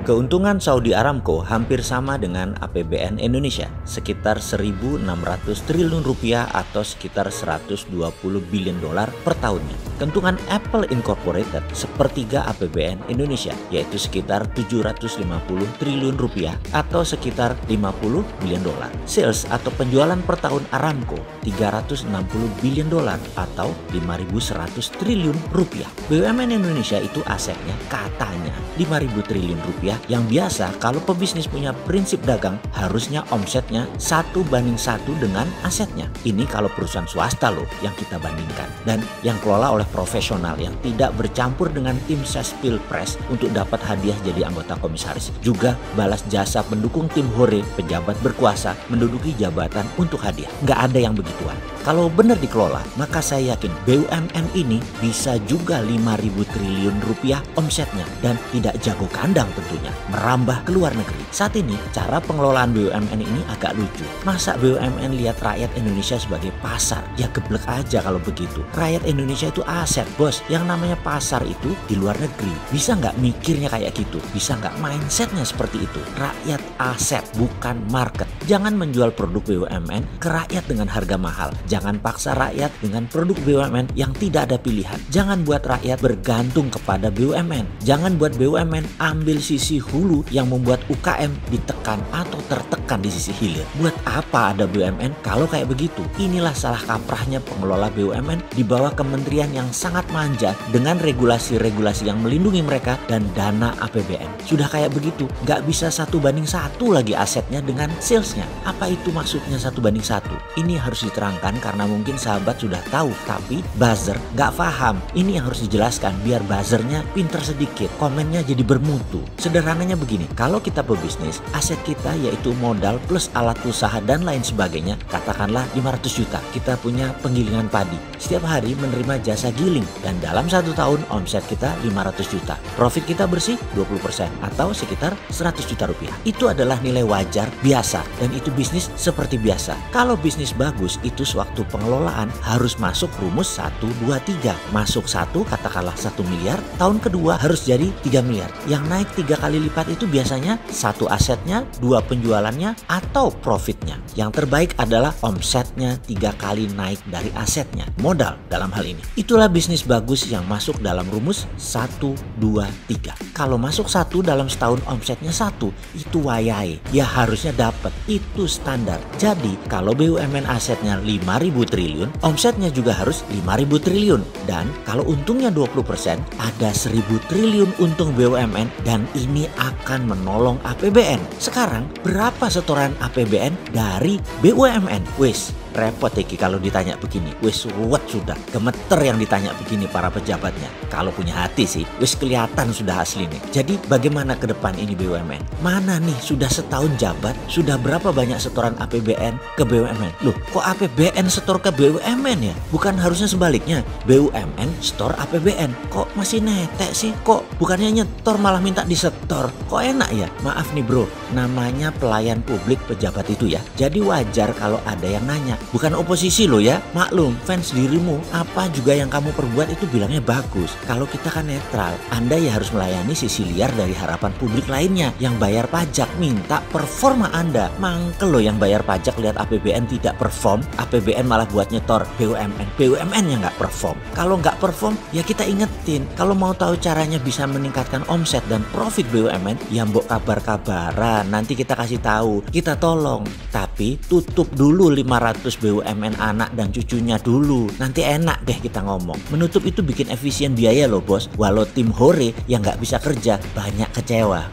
Keuntungan Saudi Aramco hampir sama dengan APBN Indonesia, sekitar 1.600 triliun rupiah atau sekitar 120 billion dolar per tahunnya. Keuntungan Apple Incorporated sepertiga APBN Indonesia, yaitu sekitar 750 triliun rupiah atau sekitar 50 billion dolar. Sales atau penjualan per tahun Aramco 360 billion dolar atau 5.100 triliun rupiah. BUMN Indonesia itu asetnya katanya 5.000 triliun rupiah, yang biasa kalau pebisnis punya prinsip dagang harusnya omsetnya 1:1 dengan asetnya. Ini kalau perusahaan swasta loh yang kita bandingkan, dan yang kelola oleh profesional yang tidak bercampur dengan tim ses pilpres untuk dapat hadiah jadi anggota komisaris. Juga balas jasa pendukung tim hore pejabat berkuasa menduduki jabatan untuk hadiah. Nggak ada yang begituan. Kalau benar dikelola, maka saya yakin BUMN ini bisa juga 5.000 triliun rupiah omsetnya dan tidak jago kandang tentunya, merambah ke luar negeri. Saat ini cara pengelolaan BUMN ini agak lucu. Masa BUMN lihat rakyat Indonesia sebagai pasar? Ya geblek aja kalau begitu. Rakyat Indonesia itu aset, bos. Yang namanya pasar itu di luar negeri. Bisa nggak mikirnya kayak gitu? Bisa nggak mindsetnya seperti itu? Rakyat aset, bukan market. Jangan menjual produk BUMN ke rakyat dengan harga mahal. Jangan paksa rakyat dengan produk BUMN yang tidak ada pilihan. Jangan buat rakyat bergantung kepada BUMN. Jangan buat BUMN ambil sisi hulu yang membuat UKM ditekan atau tertekan di sisi hilir. Buat apa ada BUMN kalau kayak begitu? Inilah salah kaprahnya pengelola BUMN di bawah kementerian yang sangat manja dengan regulasi-regulasi yang melindungi mereka dan dana APBN. Sudah kayak begitu, nggak bisa 1:1 lagi asetnya dengan salesnya. Apa itu maksudnya 1:1? Ini harus diterangkan karena mungkin sahabat sudah tahu, tapi buzzer nggak paham. Ini yang harus dijelaskan biar buzzernya pinter sedikit, komennya jadi bermutu. Sederhananya begini, kalau kita pebisnis, aset kita yaitu modal plus alat usaha dan lain sebagainya, katakanlah 500 juta. Kita punya penggilingan padi. Setiap hari menerima jasa giling dan dalam 1 tahun omset kita 500 juta. Profit kita bersih 20% atau sekitar 100 juta rupiah. Itu adalah nilai wajar biasa dan itu bisnis seperti biasa. Kalau bisnis bagus itu sewaktu pengelolaan harus masuk rumus 1, 2, 3. Masuk 1 katakanlah 1 miliar, tahun kedua harus jadi 3 miliar. Yang naik 3 kali lipat itu biasanya 1 asetnya, 2 penjualannya, atau profitnya. Yang terbaik adalah omsetnya 3 kali naik dari asetnya, modal dalam hal ini. Itulah bisnis bagus yang masuk dalam rumus 1, 2, 3. Kalau masuk 1 dalam setahun omsetnya 1, itu wayahe. Ya harusnya dapat, itu standar. Jadi kalau BUMN asetnya 5.000 triliun, omsetnya juga harus 5.000 triliun. Dan kalau untungnya 20%, ada 1.000 triliun untung BUMN dan ini akan menolong APBN. Sekarang berapa setoran APBN dari BUMN? Wis repot Eki kalau ditanya begini. Wis ruwet sudah, gemeter yang ditanya begini para pejabatnya. Kalau punya hati sih, wis kelihatan sudah asli nih. Jadi bagaimana ke depan ini BUMN? Mana nih sudah setahun jabat, sudah berapa banyak setoran APBN ke BUMN? Loh, kok APBN setor ke BUMN ya? Bukan harusnya sebaliknya, BUMN setor APBN. Kok masih netek sih? Kok bukannya nyetor malah minta disetor? Kok enak ya? Maaf nih bro, namanya pelayan publik pejabat itu ya. Jadi wajar kalau ada yang nanya. Bukan oposisi loh ya, maklum fans dirimu apa juga yang kamu perbuat itu bilangnya bagus. Kalau kita kan netral, Anda ya harus melayani sisi liar dari harapan publik lainnya yang bayar pajak, minta performa Anda. Mangkel loh yang bayar pajak lihat APBN tidak perform, APBN malah buat nyetor BUMN yang nggak perform. Kalau nggak perform ya kita ingetin, kalau mau tahu caranya bisa meningkatkan omset dan profit BUMN ya mbok kabar-kabaran, nanti kita kasih tahu, kita tolong. Tapi tutup dulu 500 BUMN anak dan cucunya dulu. Nanti enak deh kita ngomong. Menutup itu bikin efisien biaya loh bos. Walau tim hore yang nggak bisa kerja banyak kecewa.